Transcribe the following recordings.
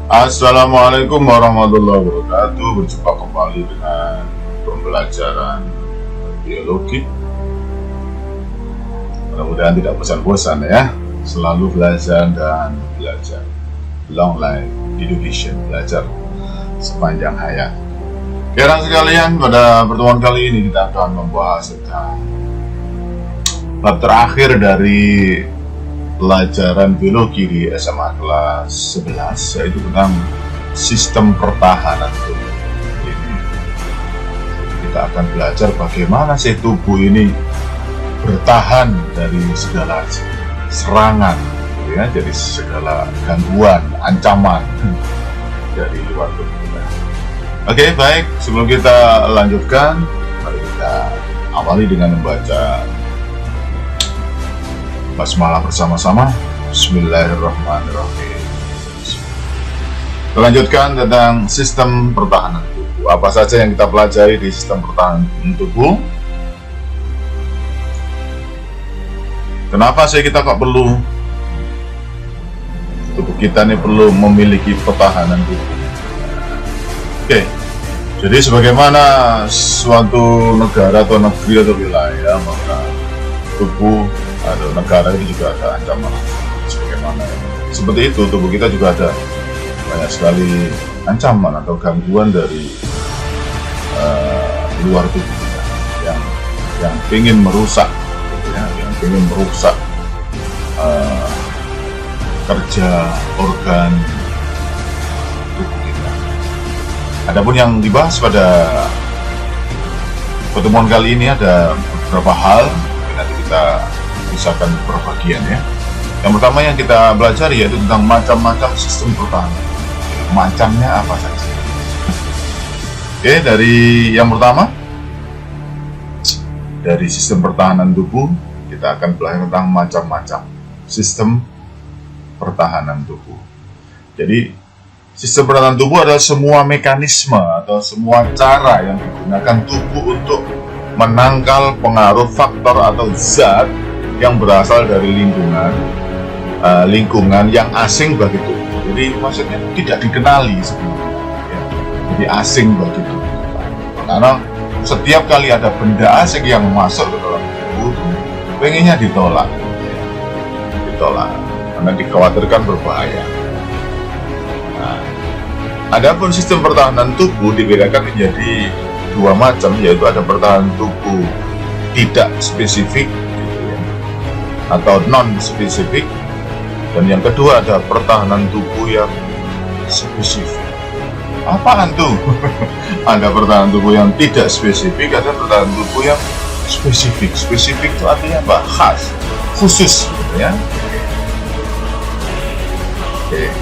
Assalamualaikum warahmatullahi wabarakatuh. Berjumpa kembali dengan pembelajaran biologi. Mudah-mudahan tidak bosan-bosan ya. Selalu belajar dan belajar. Long life education, belajar sepanjang hayat. Sekarang sekalian, pada pertemuan kali ini kita akan membahas tentang bab terakhir dari pelajaran biologi di SMA kelas 11, yaitu tentang sistem pertahanan tubuh. Ini kita akan belajar bagaimana sih tubuh ini bertahan dari segala serangan, ya, dari segala gangguan, ancaman dari luar tubuh kita. Oke, baik. Sebelum kita lanjutkan, mari kita awali dengan membaca basmalah bersama-sama. Bismillahirrahmanirrahim. Kita lanjutkan tentang sistem pertahanan tubuh. Apa saja yang kita pelajari di sistem pertahanan tubuh? Kenapa sih kita kok perlu, tubuh kita ini perlu memiliki pertahanan tubuh? Oke, jadi sebagaimana suatu negara atau negeri atau wilayah, maka tubuh atau negara itu juga ada ancaman sebagaimana seperti itu. Tubuh kita juga ada banyak sekali ancaman atau gangguan dari luar tubuh kita yang ingin merusak, ya, yang ingin merusak kerja organ tubuh kita. Adapun yang dibahas pada pertemuan kali ini ada beberapa hal, nanti kita misalkan per bagian ya. Yang pertama yang kita belajar yaitu tentang macam-macam sistem pertahanan. Macamnya apa saja? Oke, dari yang pertama, dari sistem pertahanan tubuh, kita akan belajar tentang macam-macam sistem pertahanan tubuh. Jadi, sistem pertahanan tubuh adalah semua mekanisme atau semua cara yang digunakan tubuh untuk menangkal pengaruh faktor atau zat yang berasal dari lingkungan yang asing bagi tubuh. Jadi maksudnya tidak dikenali sebelumnya, ya. Jadi asing bagi tubuh. Karena setiap kali ada benda asing yang masuk ke dalam tubuh, pengennya ditolak, ya. Ditolak karena dikhawatirkan berbahaya. Nah, adapun sistem pertahanan tubuh dibedakan menjadi dua macam, yaitu ada pertahanan tubuh tidak spesifik atau non-spesifik, dan yang kedua ada pertahanan tubuh yang spesifik. Apaan tuh? Ada pertahanan tubuh yang tidak spesifik, ada pertahanan tubuh yang spesifik. Spesifik itu artinya apa? Khas, khusus, ya. Oke.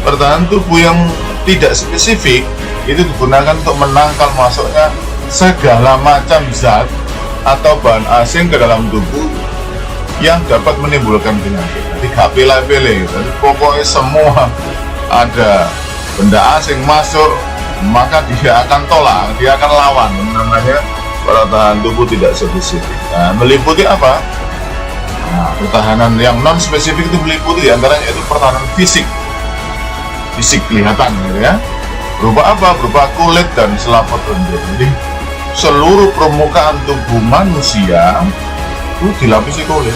Pertahanan tubuh yang tidak spesifik itu digunakan untuk menangkal masuknya segala macam zat atau bahan asing ke dalam tubuh yang dapat menimbulkan penyakit. Jadi gak pilih-pilih, jadi pokoknya semua ada benda asing masuk, maka dia akan tolak, dia akan lawan. Namanya pertahanan tubuh tidak spesifik. Nah, meliputi apa? Nah, pertahanan yang non spesifik itu meliputi diantaranya yaitu pertahanan fisik kelihatan, gitu ya. Berupa apa? Berupa kulit dan selaput lendir. Jadi seluruh permukaan tubuh manusia itu dilapisi kulit.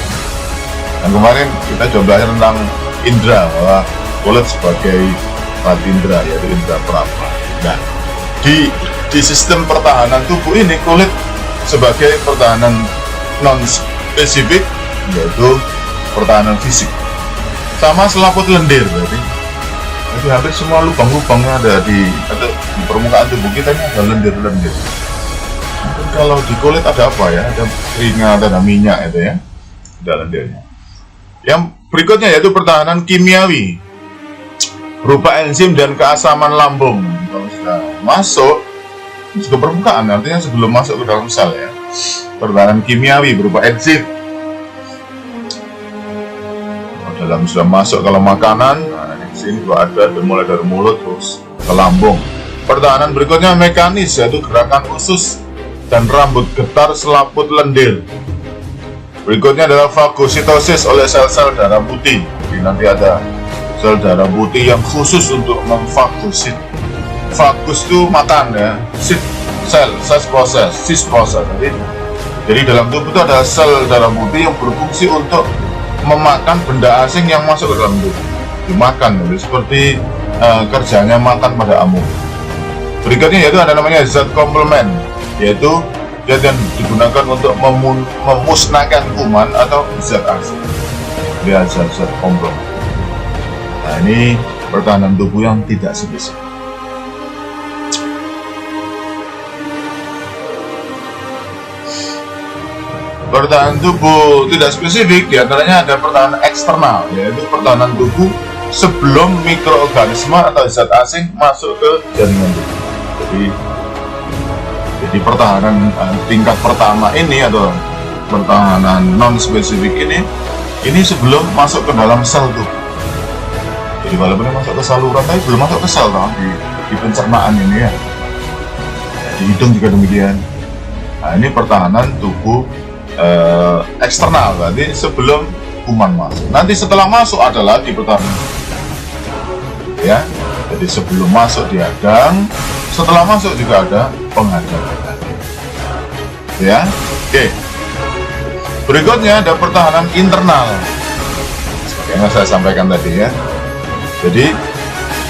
Dan kemarin kita coba belajar tentang indera, bahwa kulit sebagai alat indera, yaitu indera peraba. Nah, di sistem pertahanan tubuh ini kulit sebagai pertahanan non spesifik, yaitu pertahanan fisik. Sama selaput lendir, berarti jadi hampir semua lubang-lubangnya ada di permukaan tubuh kita ini ada lendir-lendir. Mungkin kalau di kulit ada apa ya? Ada keringat, ada minyak itu ya, ada lendirnya. Yang berikutnya yaitu pertahanan kimiawi berupa enzim dan keasaman lambung. Kalau sudah masuk ke permukaan, artinya sebelum masuk ke dalam sel ya. Pertahanan kimiawi berupa enzim. Dalam sudah masuk kalau makanan, nah, di sini juga ada mulai dari mulut terus ke lambung. Pertahanan berikutnya mekanis, yaitu gerakan usus dan rambut getar selaput lendir. Berikutnya adalah fagositosis oleh sel-sel darah putih. Jadi nanti ada sel darah putih yang khusus untuk memfagosit. Fagus itu makan ya, cis proses. Jadi dalam tubuh itu ada sel darah putih yang berfungsi untuk memakan benda asing yang masuk ke dalam tubuh, dimakan, jadi seperti kerjanya makan pada amuk. Berikutnya yaitu ada namanya zat komplement, yaitu zat yang digunakan untuk memusnahkan kuman atau zat asing. Dia zat komplement. Nah, ini pertahanan tubuh yang tidak spesifik. Pertahanan tubuh tidak spesifik diantaranya ada pertahanan eksternal, yaitu pertahanan tubuh sebelum mikroorganisme atau zat asing masuk ke jaringan tubuh. Jadi pertahanan tingkat pertama ini atau pertahanan non spesifik ini sebelum masuk ke dalam sel tubuh. Jadi walaupun masuk ke saluran tapi belum masuk ke sel di pencernaan ini ya. Di hidung juga demikian. Nah, ini pertahanan tubuh eksternal, berarti sebelum kuman masuk. Nanti setelah masuk ada lagi pertahanan, ya. Jadi sebelum masuk dihadang, setelah masuk juga ada penghadang, ya. Oke. Berikutnya ada pertahanan internal, sebagaimana saya sampaikan tadi ya. Jadi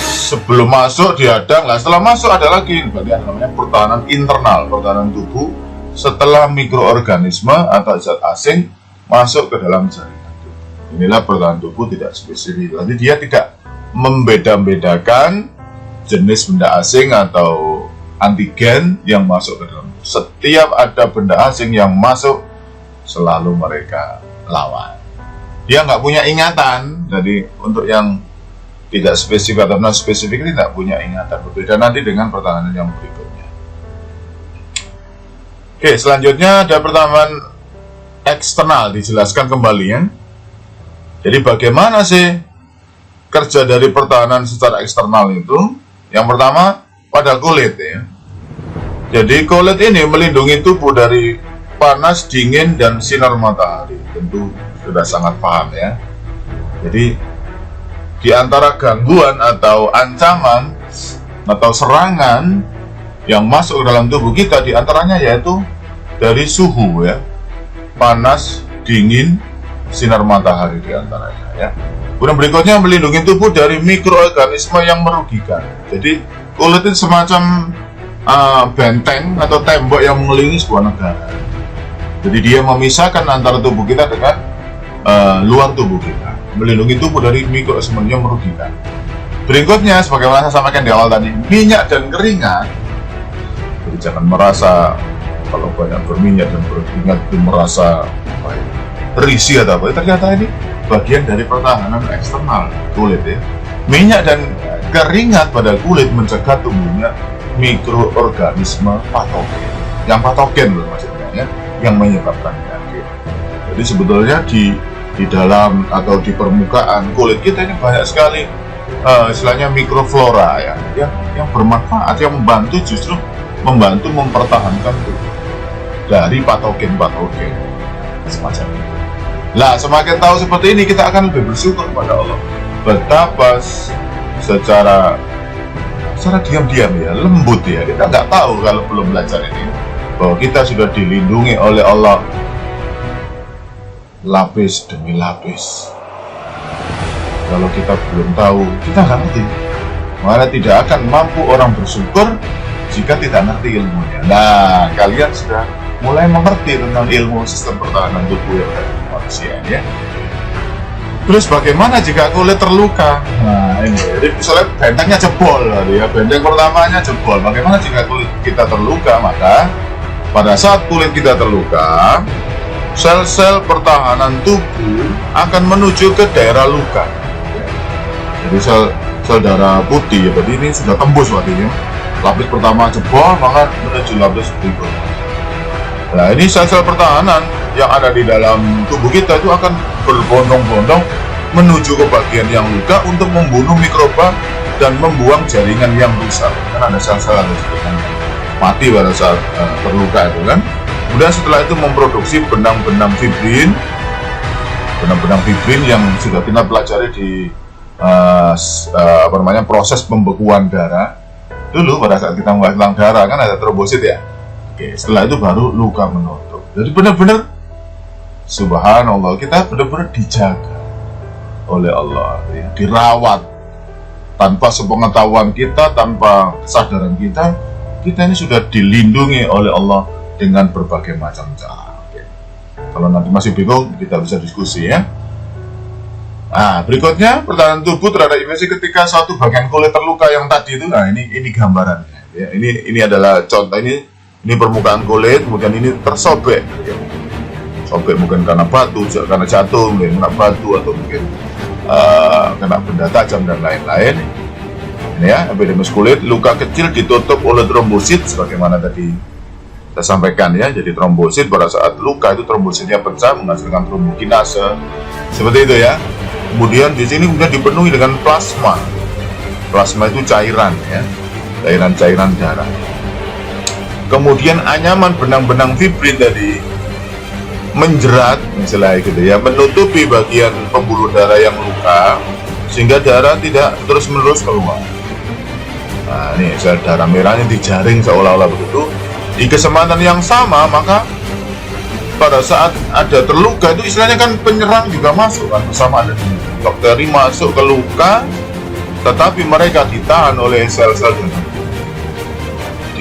sebelum masuk dihadang, lah setelah masuk ada lagi, berarti ada namanya pertahanan internal, pertahanan tubuh setelah mikroorganisme atau zat asing masuk ke dalam jaringan tubuh. Inilah pertahanan tubuh tidak spesifik. Jadi dia tidak membeda-bedakan jenis benda asing atau antigen yang masuk ke dalam. Setiap ada benda asing yang masuk, selalu mereka lawan. Dia nggak punya ingatan. Jadi untuk yang tidak spesifik atau non spesifik ini tidak punya ingatan. Berbeda nanti dengan pertahanan yang berikutnya. Oke, selanjutnya ada pertahanan eksternal, dijelaskan kembali ya. Jadi bagaimana sih kerja dari pertahanan secara eksternal itu? Yang pertama pada kulit ya. Jadi kulit ini melindungi tubuh dari panas, dingin, dan sinar matahari. Tentu sudah sangat paham ya. Jadi di antara gangguan atau ancaman atau serangan yang masuk ke dalam tubuh kita diantaranya yaitu dari suhu ya, panas, dingin, sinar matahari diantaranya ya. Kemudian berikutnya melindungi tubuh dari mikroorganisme yang merugikan. Jadi kulit itu semacam benteng atau tembok yang mengelilingi sebuah negara. Jadi dia memisahkan antara tubuh kita dengan luar tubuh kita, melindungi tubuh dari mikroorganisme yang merugikan. Berikutnya sebagaimana saya sampaikan di awal tadi, minyak dan keringat. Jadi jangan merasa kalau banyak berminyak dan berkeringat itu merasa risih atau apa. Ternyata ini bagian dari pertahanan eksternal kulit ya. Minyak dan keringat pada kulit mencegah tumbuhnya mikroorganisme patogen. Yang patogen loh maksudnya ya, yang menyebabkan penyakit. Jadi sebetulnya di dalam atau di permukaan kulit kita ini banyak sekali istilahnya mikroflora ya, yang bermanfaat, yang membantu justru mempertahankan tubuh dari patogen semacam itu. Lah semakin tahu seperti ini kita akan lebih bersyukur kepada Allah betapa secara diam-diam ya, lembut ya, kita nggak tahu kalau belum belajar ini bahwa kita sudah dilindungi oleh Allah lapis demi lapis. Kalau kita belum tahu, kita nggak ngerti. Mana tidak akan mampu orang bersyukur jika tidak ngerti ilmunya. Nah, kalian sudah mulai mengerti tentang ilmu sistem pertahanan tubuh yang ada di manusia ya. Terus bagaimana jika kulit terluka? Nah ini, jadi misalnya bentengnya jebol, ya benteng pertamanya jebol. Bagaimana jika kulit kita terluka? Maka pada saat kulit kita terluka, sel-sel pertahanan tubuh akan menuju ke daerah luka. Jadi sel darah putih ya, berarti ini sudah tembus artinya. Lapis pertama jebol, maka menuju lapis berikutnya. Nah ini sel-sel pertahanan yang ada di dalam tubuh kita itu akan berbondong-bondong menuju ke bagian yang luka untuk membunuh mikroba dan membuang jaringan yang rusak. Kan ada sel-sel yang mati pada saat terluka itu kan. Kemudian setelah itu memproduksi benang-benang fibrin yang sudah kita pelajari di proses pembekuan darah. Dulu pada saat kita membahas tentang darah kan ada trombosit ya. Oke, setelah itu baru luka menutup. Jadi benar-benar subhanallah, kita benar-benar dijaga oleh Allah ya, dirawat tanpa sepengetahuan kita, tanpa kesadaran kita ini sudah dilindungi oleh Allah dengan berbagai macam cara. Oke. Kalau nanti masih bingung, kita bisa diskusi ya. Nah, berikutnya pertahanan tubuh terhadap infeksi ketika suatu bagian kulit terluka yang tadi itu. Nah, ini gambarannya ya. Ini adalah contoh, ini permukaan kulit, kemudian ini tersobek ya. Sobek mungkin karena batu, karena jatuh, mungkin kena batu, atau mungkin kena benda tajam dan lain-lain. Ini ya, epidermis kulit, luka kecil ditutup oleh trombosit sebagaimana tadi kita sampaikan ya. Jadi trombosit pada saat luka itu trombositnya pecah menghasilkan trombokinase. Seperti itu ya. Kemudian di sini kemudian dipenuhi dengan plasma. Plasma itu cairan ya. Cairan darah. Kemudian anyaman benang-benang fibrin tadi menjerat misalnya gitu ya, menutupi bagian pembuluh darah yang luka sehingga darah tidak terus-menerus keluar. Nah, ini sel darah merahnya dijaring seolah-olah begitu. Di kesempatan yang sama, maka pada saat ada terluka itu istilahnya kan penyerang juga masuk kan, bersama ada bakteri masuk ke luka, tetapi mereka ditahan oleh sel-sel darah.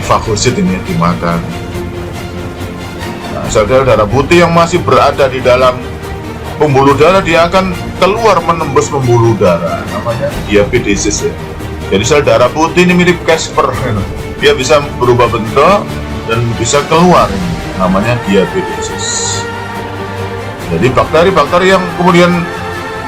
Fagosit ini dimakan. Nah, sel-sel darah putih yang masih berada di dalam pembuluh darah dia akan keluar menembus pembuluh darah, namanya diabetesis ya. Jadi sel darah putih ini mirip Casper, dia bisa berubah bentuk dan bisa keluar, namanya diabetesis. Jadi bakteri-bakteri yang kemudian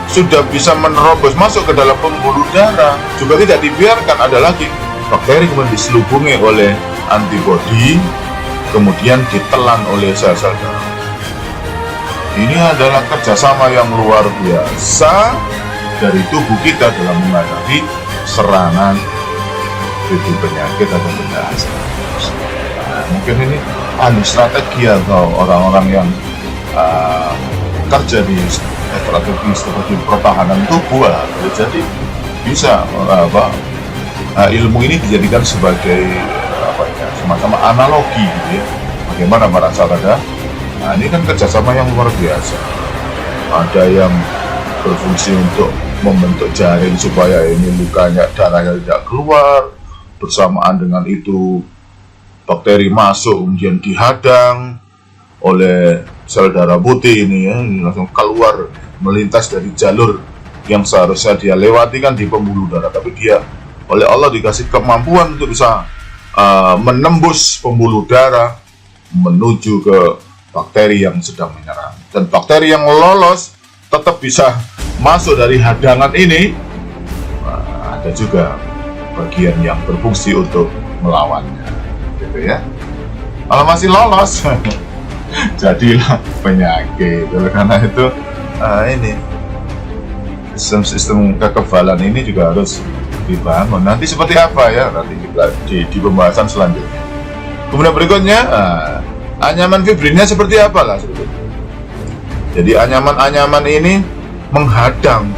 sudah bisa menerobos masuk ke dalam pembuluh darah juga tidak dibiarkan ada lagi. Bakteri kemudian diselubungi oleh antibodi, kemudian ditelan oleh sel-sel darah. Ini adalah kerjasama yang luar biasa dari tubuh kita dalam menghadapi serangan itu penyakit atau benda asing. Nah, mungkin ini strategi atau orang-orang yang kerja di strategi pertahanan tubuh jadi bisa ilmu ini dijadikan sebagai semacam analogi gitu ya, bagaimana pada saat ada. Nah, ini kan kerjasama yang luar biasa. Ada yang berfungsi untuk membentuk jaring supaya ini lukanya, darahnya tidak keluar. Bersamaan dengan itu bakteri masuk kemudian dihadang oleh sel darah putih ini ya, ini langsung keluar melintas dari jalur yang seharusnya dia lewati kan di pembuluh darah, tapi dia oleh Allah dikasih kemampuan untuk bisa menembus pembuluh darah menuju ke bakteri yang sedang menyerang, dan bakteri yang lolos tetap bisa masuk dari hadangan ini. Ada juga bagian yang berfungsi untuk melawannya gitu ya. Kalau masih lolos jadilah penyakit. Oleh karena itu ini sistem kekebalan ini juga harus dibangun. Nanti seperti apa ya, nanti kita di pembahasan selanjutnya. Kemudian berikutnya anyaman fibrinnya seperti apa lah sebetulnya. Jadi anyaman ini menghadang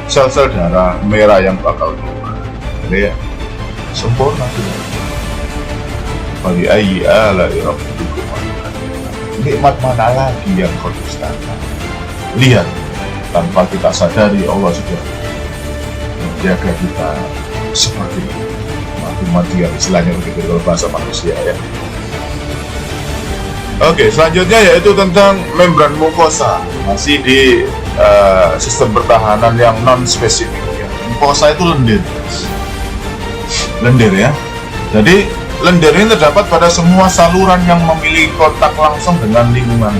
sel-sel darah merah yang bakal keluar. Jadi ya sempurna sudah. Bagi ayyi ala'i rabbikum, nikmat mana lagi yang kau dustakan. Lihat, tanpa kita sadari Allah sudah menjaga kita seperti mati-matian, istilahnya begitu kalau bahasa manusia ya. Oke, selanjutnya yaitu tentang membran mukosa, masih di sistem pertahanan yang non spesifik ya. Mukosa itu lendir ya. Jadi lendir ini terdapat pada semua saluran yang memiliki kontak langsung dengan lingkungan.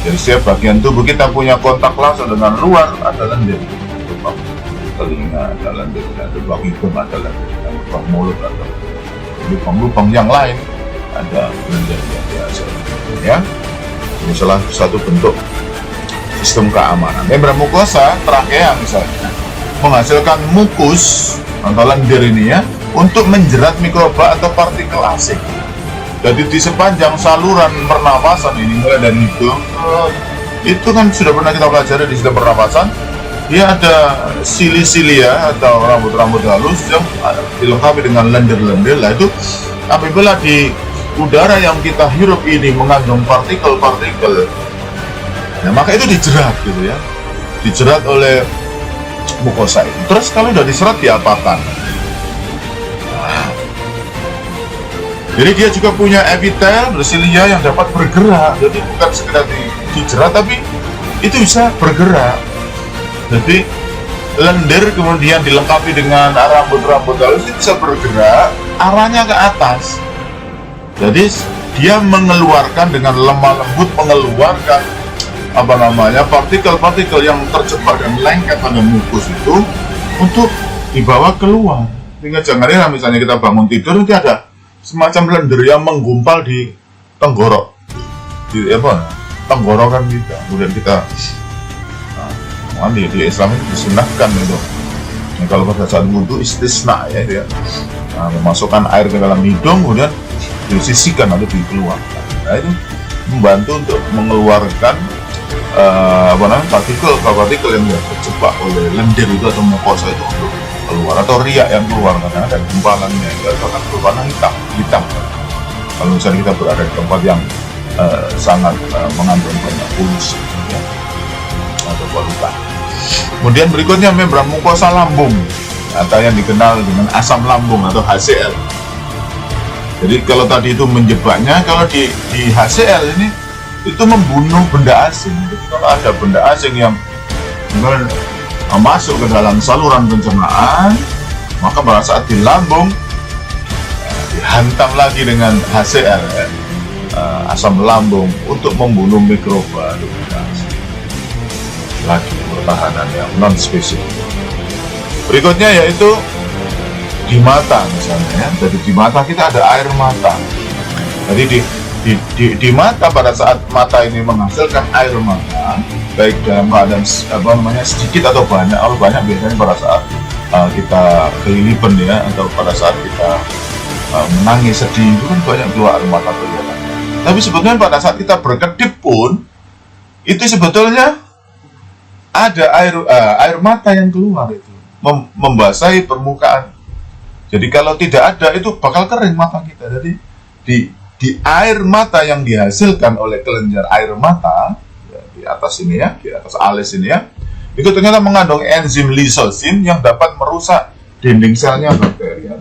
Jadi setiap bagian tubuh kita punya kontak langsung dengan luar, ada lendir. Lubang telinga ada lendir, ada lubang hidung ada lendir, ada lubang mulut ada lubang-lubang yang lain ada lendir yang biasa ya. Ini salah satu bentuk sistem keamanan. Membran mukosa trakea misalnya menghasilkan mukus atau lendir ini ya untuk menjerat mikroba atau partikel asing. Jadi di sepanjang saluran pernapasan ini mulai dari hidung itu kan sudah pernah kita pelajari di sistem pernapasan, dia ada sili-silia atau rambut-rambut halus yang dilengkapi dengan lendir-lendir. Lah itu apabila di udara yang kita hirup ini mengandung partikel-partikel, nah maka itu dijerat gitu ya, dijerat oleh mukosa itu. Terus kalau udah diserat diapakan? Nah, jadi dia juga punya epitel bersilia yang dapat bergerak. Jadi bukan sekedar dijerat, tapi itu bisa bergerak. Jadi lendir kemudian dilengkapi dengan rambut-rambut halus itu bisa bergerak arahnya ke atas. Jadi dia mengeluarkan dengan lemah lembut, mengeluarkan partikel-partikel yang terjebak dan lengket pada mukus itu untuk dibawa keluar. Sehingga jangan misalnya kita bangun tidur nanti ada semacam lendir yang menggumpal di tenggorok, di tenggorokan kita. Kemudian kita di Islam itu disunahkan itu. Nah, kalau pada saat wudhu istisna ya, dia memasukkan air ke dalam hidung kemudian disisikan atau dikeluarkan. Nah, itu membantu untuk mengeluarkan partikel yang terjebak oleh lendir itu atau mukosa itu untuk keluar, atau riak yang keluar karena ada gumpalannya itu akan berwarna hitam. Kalau misalnya kita berada di tempat yang sangat mengandung banyak polusi ya, atau polutan. Kemudian berikutnya membran mukosa lambung atau yang dikenal dengan asam lambung atau HCl. Jadi kalau tadi itu menjebaknya, kalau di HCl ini itu membunuh benda asing. Jadi kalau ada benda asing yang masuk ke dalam saluran pencernaan, maka pada saat di lambung dihantam lagi dengan HCl asam lambung untuk membunuh mikroba lagi pertahanan yang non spesifik. Berikutnya yaitu di mata misalnya ya. Jadi di mata kita ada air mata. Jadi di mata pada saat mata ini menghasilkan air mata, baik dalam keadaan sedikit atau banyak. Kalau banyak biasanya pada saat kita kelilipan ya, atau pada saat kita menangis sedih itu kan banyak keluar air mata kelihatan. Tapi sebetulnya pada saat kita berkedip pun itu sebetulnya ada air mata yang keluar itu membasahi permukaan. Jadi kalau tidak ada itu bakal kering mata kita. Jadi di air mata yang dihasilkan oleh kelenjar air mata ya, di atas ini ya, di atas alis ini ya, itu ternyata mengandung enzim lysosin yang dapat merusak dinding selnya bakteri.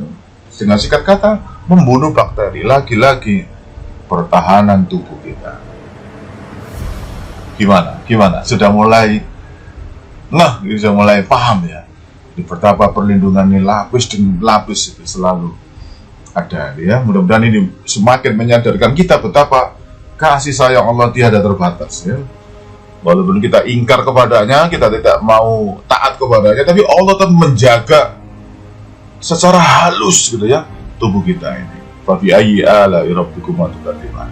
Dengan singkat kata membunuh bakteri. Lagi-lagi pertahanan tubuh kita. Gimana? Sudah mulai sudah mulai paham ya. Di betapa perlindungan ini lapis demi lapis itu selalu ada ya. Mudah-mudahan ini semakin menyadarkan kita betapa kasih sayang Allah tiada terbatas ya. Walaupun kita ingkar kepadanya, kita tidak mau taat kepadanya, tapi Allah tetap menjaga secara halus gitu ya tubuh kita ini. Fa bi ayyi ala'i rabbikuma tukadziban.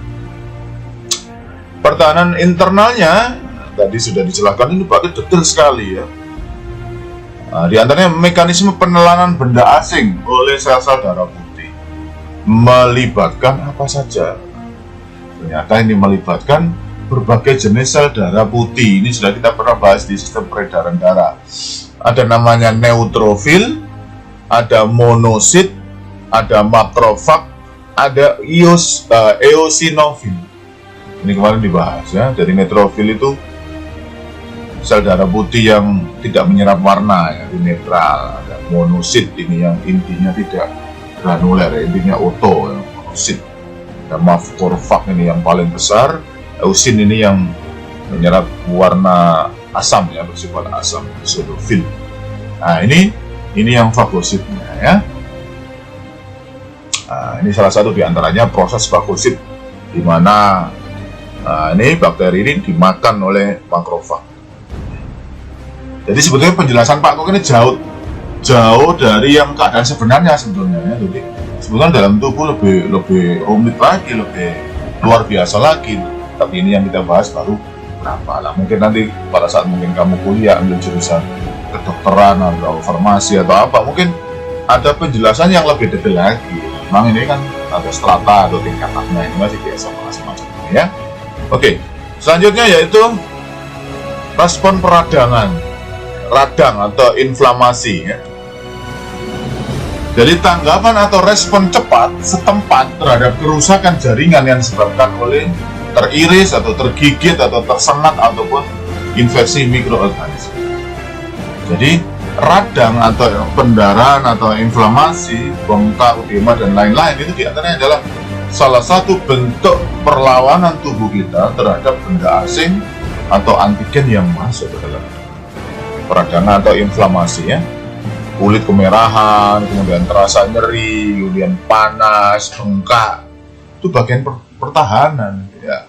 Pertahanan internalnya tadi sudah dijelaskan, ini pakai detail sekali ya. Nah, di antaranya mekanisme penelanan benda asing oleh sel-sel darah putih melibatkan apa saja. Ternyata ini melibatkan berbagai jenis sel darah putih. Ini sudah kita pernah bahas di sistem peredaran darah. Ada namanya neutrofil, ada monosit, ada makrofag, ada eosinofil. Ini kemarin dibahas ya. Jadi neutrofil itu sel darah putih yang tidak menyerap warna ya, netral. Ada monosit ini yang intinya tidak granuler, intinya oto ya, monosit. Ada makrofag ini yang paling besar. Eusin ini yang menyerap warna asam ya, bersifat asam, eosinofil. Nah ini yang fagositnya ya. Nah, ini salah satu diantaranya proses fagosit, di mana ini bakteri ini dimakan oleh makrofag. Jadi sebetulnya penjelasan Pak Kok ini jauh dari yang keadaan sebenarnya sebetulnya ya. Jadi sebetulnya dalam tubuh lebih rumit lagi, lebih luar biasa lagi. Tapi ini yang kita bahas baru berapa lah. Mungkin nanti pada saat mungkin kamu kuliah ambil jurusan kedokteran atau farmasi atau apa, mungkin ada penjelasan yang lebih detail lagi. Memang ini kan ada strata atau tingkatannya, ini masih biasa semacam ini ya. Oke, selanjutnya yaitu respon peradangan. radang atau inflamasi ya. Jadi tanggapan atau respon cepat setempat terhadap kerusakan jaringan yang disebabkan oleh teriris atau tergigit atau tersengat ataupun infeksi mikroorganisme. Jadi radang atau pendarahan atau inflamasi, bengkak, edema dan lain-lain itu diantaranya adalah salah satu bentuk perlawanan tubuh kita terhadap benda asing atau antigen yang masuk ke dalam peradangan atau inflamasi ya. Kulit kemerahan, kemudian terasa nyeri, kemudian panas, bengkak, itu bagian pertahanan ya.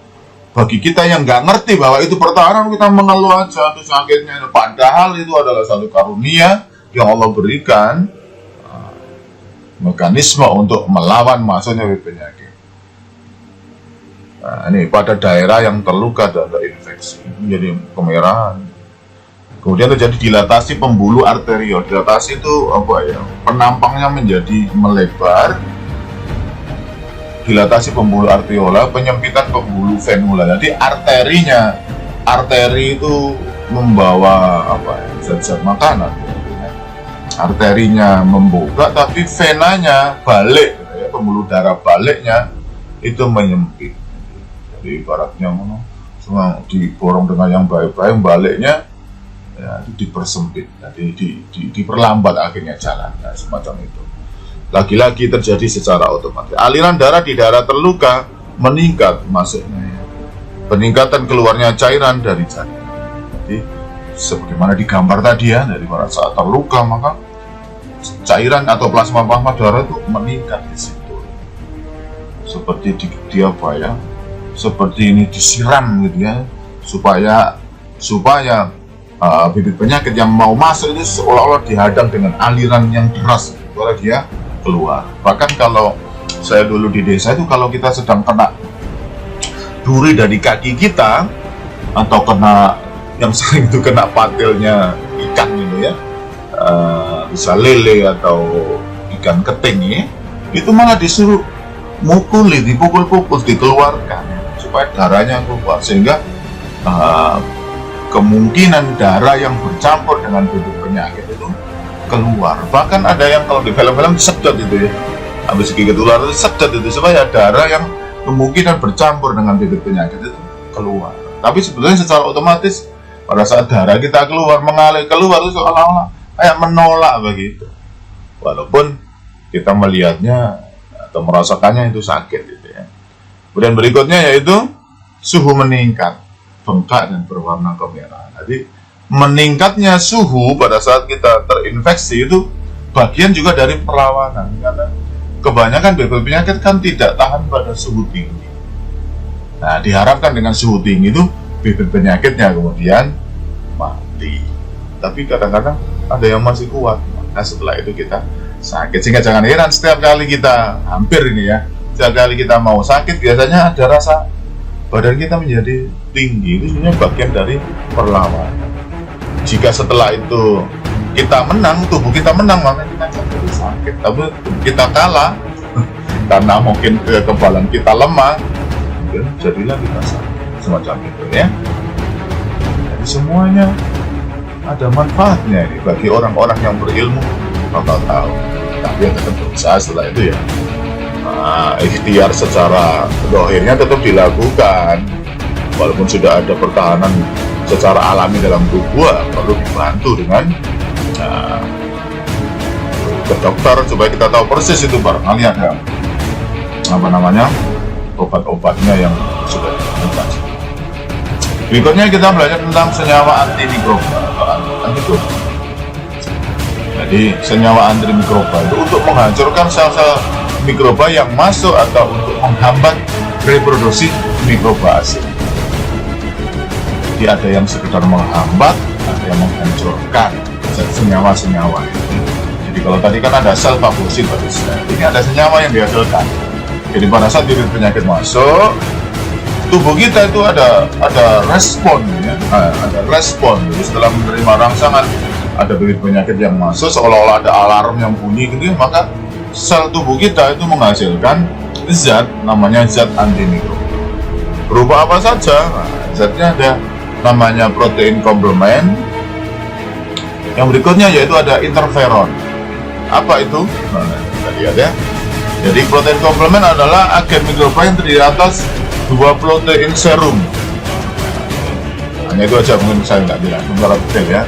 Bagi kita yang nggak ngerti bahwa itu pertahanan, kita mengeluh aja itu sakitnya, padahal itu adalah satu karunia yang Allah berikan, mekanisme untuk melawan masuknya penyakit. Nah, ini pada daerah yang terluka dan terinfeksi menjadi kemerahan. Kemudian terjadi dilatasi pembuluh arteriol. Dilatasi itu apa ya? Penampangnya menjadi melebar. Dilatasi pembuluh arteriola, penyempitan pembuluh venula. Jadi arteri itu membawa apa ya? Zat-zat makanan. Arterinya membuka, tapi venanya balik, ya, pembuluh darah baliknya itu menyempit. Jadi ibaratnya semua diborong dengan yang baik-baik, baliknya ya, itu dipersempit, jadi diperlambat akhirnya jalan, nah, semacam itu. Lagi-lagi terjadi secara otomatis. Aliran darah di daerah terluka meningkat masuknya, ya. Peningkatan keluarnya cairan dari jaringan. Jadi sebagaimana digambar tadi ya, dari pada saat terluka maka cairan atau plasma darah itu meningkat di situ. Seperti dia apa ya? Seperti ini disiram gitu ya, supaya bibit penyakit yang mau masuk itu seolah-olah dihadang dengan aliran yang deras supaya dia keluar. Bahkan kalau saya dulu di desa itu, kalau kita sedang kena duri dari kaki kita atau kena yang sering itu kena patilnya ikan gitu ya, bisa lele atau ikan keting ya, itu malah disuruh mukuli, dipukul-pukul, dikeluarkan supaya darahnya keluar, sehingga kemungkinan darah yang bercampur dengan bibit penyakit itu keluar. Bahkan ada yang kalau di film-film sedot itu ya, habis gigit ular itu sedot itu supaya darah yang kemungkinan bercampur dengan bibit penyakit itu keluar. Tapi sebetulnya secara otomatis pada saat darah kita keluar, mengalir keluar itu seolah-olah kayak menolak begitu. Walaupun kita melihatnya atau merasakannya itu sakit gitu ya. Kemudian berikutnya yaitu suhu meningkat, bengkak dan berwarna kemerahan. Jadi meningkatnya suhu pada saat kita terinfeksi itu bagian juga dari perlawanan, karena kebanyakan bibit penyakit kan tidak tahan pada suhu tinggi. Nah, diharapkan dengan suhu tinggi itu bibit penyakitnya kemudian mati. Tapi kadang-kadang ada yang masih kuat. Nah, setelah itu kita sakit. Sehingga jangan heran setiap kali kita hampir ini ya, setiap kali kita mau sakit biasanya ada rasa badan kita menjadi tinggi. Itu sebenarnya bagian dari perlawanan. Jika setelah itu kita menang, tubuh kita menang, maka kita jadi sakit. Tapi kita kalah karena mungkin kekebalan kita lemah, jadilah kita sakit. Semacam itu ya. Jadi semuanya ada manfaatnya ini bagi orang-orang yang berilmu, bakal tahu. Tapi yang tetap berusaha setelah itu ya, ikhtiar secara dohirnya tetap dilakukan. Walaupun sudah ada pertahanan secara alami dalam tubuh, perlu dibantu dengan ke dokter supaya kita tahu persis itu barangkali ada obat-obatnya yang sudah ditemukan. Berikutnya kita belajar tentang senyawa antimikroba atau antimikroba. Jadi senyawa antimikroba itu untuk menghancurkan sel-sel mikroba yang masuk atau untuk menghambat reproduksi mikroba asing. Jadi ada yang sekedar menghambat, ada yang menghancurkan senyawa-senyawa itu. Jadi kalau tadi kan ada sel fagosit, ini ada senyawa yang dihasilkan. Jadi pada saat bibit penyakit masuk, tubuh kita itu ada respon ya, ada respon. Jadi setelah menerima rangsangan ada bibit penyakit yang masuk, seolah-olah ada alarm yang bunyi gitu ya, maka sel tubuh kita itu menghasilkan zat namanya zat antimikroba. Berupa apa saja? Nah, zatnya ada namanya protein komplement, Yang berikutnya yaitu ada interferon. Apa itu? Nah, kita lihat ya. Jadi protein komplement adalah agen mikrofag yang terdiri atas 2 protein serum. Hanya itu aja, mungkin saya nggak bilang secara detail ya.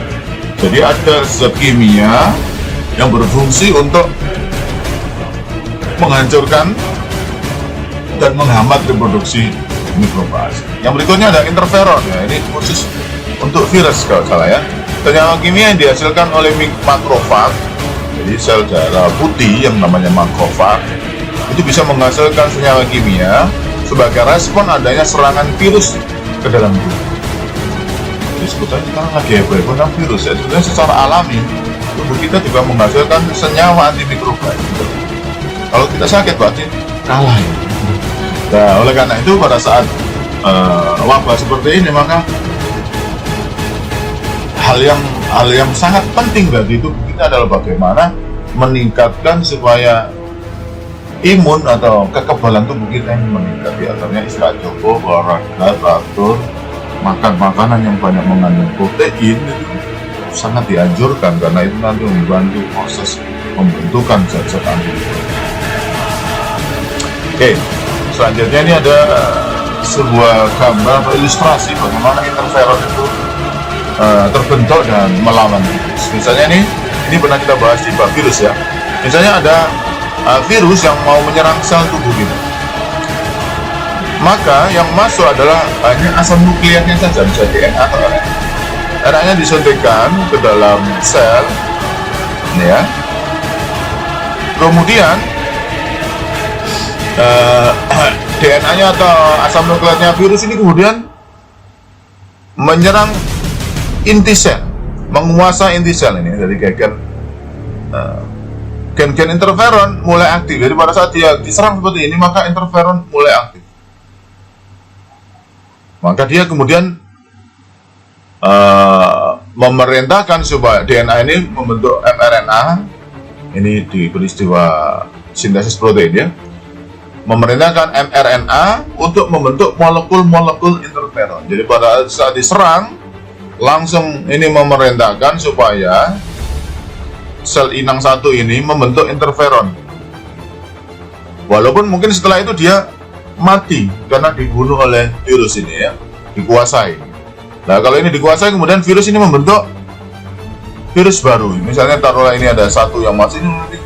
Jadi ada zat kimia yang berfungsi untuk menghancurkan dan menghambat reproduksi mikrofag. Yang berikutnya ada interferon ya, ini khusus untuk virus kalau salah ya. Senyawa kimia yang dihasilkan oleh makrofag, jadi sel darah putih yang namanya makrofag, itu bisa menghasilkan senyawa kimia sebagai respon adanya serangan virus ke dalam tubuh. Jadi sebetulnya kita lagi heboh-heboh tentang virus ya, sebetulnya secara alami tubuh kita juga menghasilkan senyawa antimikrobal. Kalau kita sakit berarti kalah ya. Nah, oleh karena itu pada saat wabah seperti ini, maka hal yang sangat penting bagi tubuh kita adalah bagaimana meningkatkan supaya imun atau kekebalan tubuh kita ini meningkat. Artinya istirahat cukup, olahraga teratur, makan makanan yang banyak mengandung protein itu sangat dianjurkan karena itu nanti membantu proses pembentukan zat-zat antimikrobal. Oke, selanjutnya ini ada sebuah gambar atau ilustrasi bagaimana interferon itu terbentuk dan melawan virus. Misalnya ini pernah kita bahas di bab virus ya. Misalnya ada virus yang mau menyerang sel tubuh kita, maka yang masuk adalah hanya asam nukleatnya saja, bisa DNA atau RNA. RNA-nya disuntikkan ke dalam sel, ini ya. Kemudian DNA-nya atau asam nukleatnya virus ini kemudian menyerang inti sel, menguasai inti sel ini. Jadi gen-gen interferon mulai aktif. Jadi pada saat dia diserang seperti ini, maka interferon mulai aktif. Maka dia kemudian memerintahkan supaya DNA ini membentuk mRNA. Ini di peristiwa sintesis protein ya. Memerintahkan mRNA untuk membentuk molekul-molekul interferon. Jadi pada saat diserang, langsung ini memerintahkan supaya sel inang satu ini membentuk interferon. Walaupun mungkin setelah itu dia mati karena dibunuh oleh virus ini ya, dikuasai. Nah kalau ini dikuasai, kemudian virus ini membentuk virus baru. Misalnya taruhlah ini ada satu yang masih, ini nanti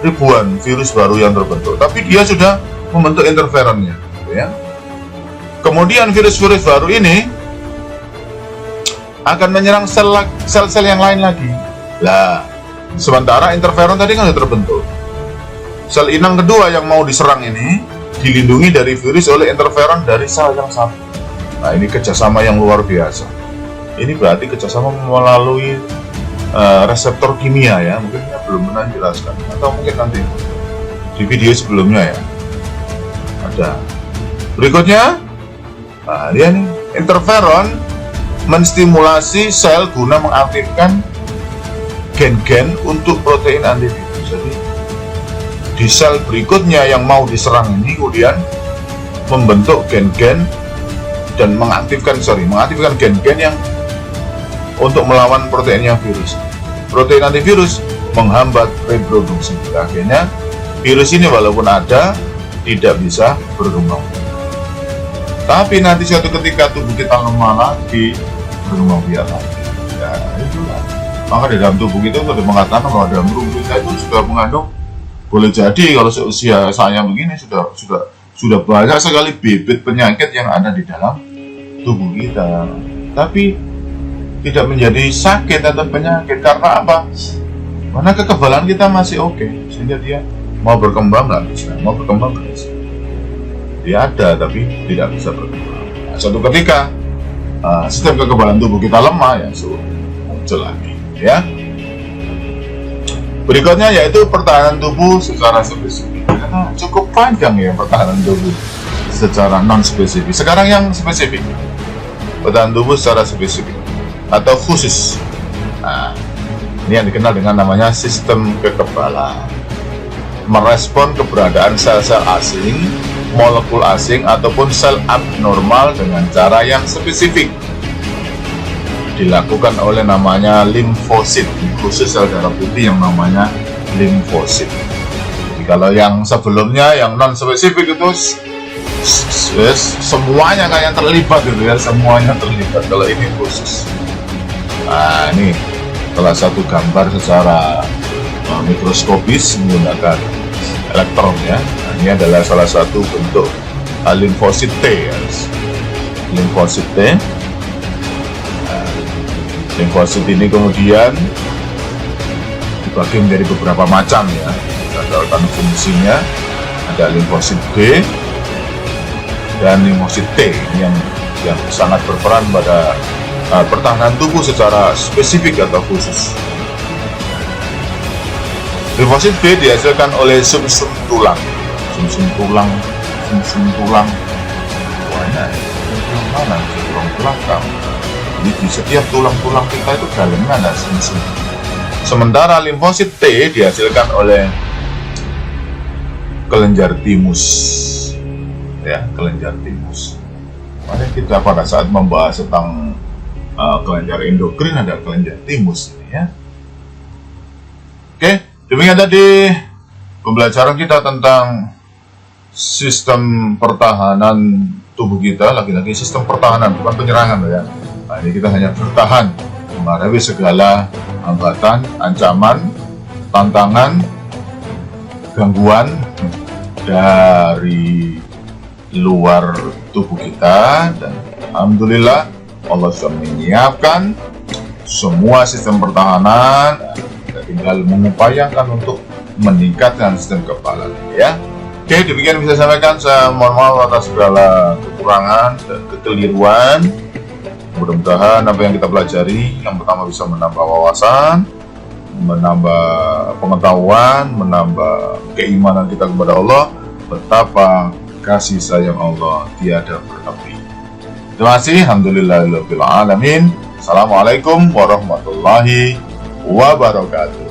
ribuan virus baru yang terbentuk. Tapi dia sudah membentuk interferonnya, ya. Kemudian virus-virus baru ini akan menyerang sel-sel yang lain lagi. Lah, sementara interferon tadi kan sudah terbentuk. Sel inang kedua yang mau diserang ini dilindungi dari virus oleh interferon dari sel yang satu. Nah, ini kerjasama yang luar biasa. Ini berarti kerjasama melalui reseptor kimia ya. Mungkin saya belum pernah jelaskan, atau mungkin nanti di video sebelumnya ya. Ada. Berikutnya, nah dia nih, interferon menstimulasi sel guna mengaktifkan gen-gen untuk protein antivirus. Jadi di sel berikutnya yang mau diserang ini kemudian membentuk gen-gen dan mengaktifkan gen-gen yang untuk melawan proteinnya virus. Protein antivirus menghambat reproduksi. Akhirnya virus ini walaupun ada tidak bisa berkembang. Tapi nanti suatu ketika tubuh kita lemah lagi, berkembang biak lagi. Ya itulah. Maka di dalam tubuh kita sudah mengatakan bahwa dalam tubuh kita itu sudah mengandung, boleh jadi kalau seusia saya begini sudah banyak sekali bibit penyakit yang ada di dalam tubuh kita. Tapi tidak menjadi sakit atau penyakit karena apa? Karena kekebalan kita masih oke, sehingga dia mau berkembang nggak bisa, mau berkembang nggak bisa. Dia ada tapi tidak bisa berkembang. Nah, suatu ketika sistem kekebalan tubuh kita lemah ya, muncul lagi. Ya. Berikutnya yaitu pertahanan tubuh secara spesifik. Karena cukup panjang ya pertahanan tubuh secara non spesifik. Sekarang yang spesifik, pertahanan tubuh secara spesifik atau khusus. Nah, ini yang dikenal dengan namanya sistem kekebalan. Merespon keberadaan sel-sel asing, molekul asing ataupun sel abnormal dengan cara yang spesifik. dilakukan oleh namanya limfosit, khusus sel darah putih yang namanya limfosit. Jadi kalau yang sebelumnya yang non spesifik itu semuanya kayak terlibat gitu ya, semuanya terlibat. Kalau ini khusus. Nah, ini salah satu gambar secara mikroskopis menggunakan elektron ya. Nah, ini adalah salah satu bentuk limfosit T ya. Limfosit T. Limfosit ini kemudian dibagi menjadi beberapa macam ya. Berdasarkan fungsinya, ada limfosit B dan limfosit T yang sangat berperan pada pertahanan tubuh secara spesifik atau khusus. Limfosit B dihasilkan oleh sumsum tulang. Banyak. Tulang mana? Tulang belakang. Jadi di setiap tulang-tulang kita itu dalamnya ada sumsum. Sementara limfosit T dihasilkan oleh kelenjar timus. Ya, kelenjar timus. Mari kita pada saat membahas tentang kelenjar endokrin ada kelenjar timus ini ya. Oke, demikian tadi pembelajaran kita tentang sistem pertahanan tubuh kita, lagi-lagi sistem pertahanan bukan penyerangan ya. Nah, ini kita hanya bertahan menghadapi segala hambatan, ancaman, tantangan, gangguan dari luar tubuh kita, dan alhamdulillah Allah sudah menyiapkan semua sistem pertahanan. Kita tinggal mengupayakan untuk meningkatkan sistem kekebalan ya. Oke, demikian bisa saya sampaikan. Saya mohon maaf atas segala kekurangan dan kekeliruan. Mudah-mudahan apa yang kita pelajari yang pertama bisa menambah wawasan, menambah pengetahuan, menambah keimanan kita kepada Allah, betapa kasih sayang Allah tiada berhenti. Terima kasih. Alhamdulillahirabbil alamin. Assalamualaikum warahmatullahi wabarakatuh.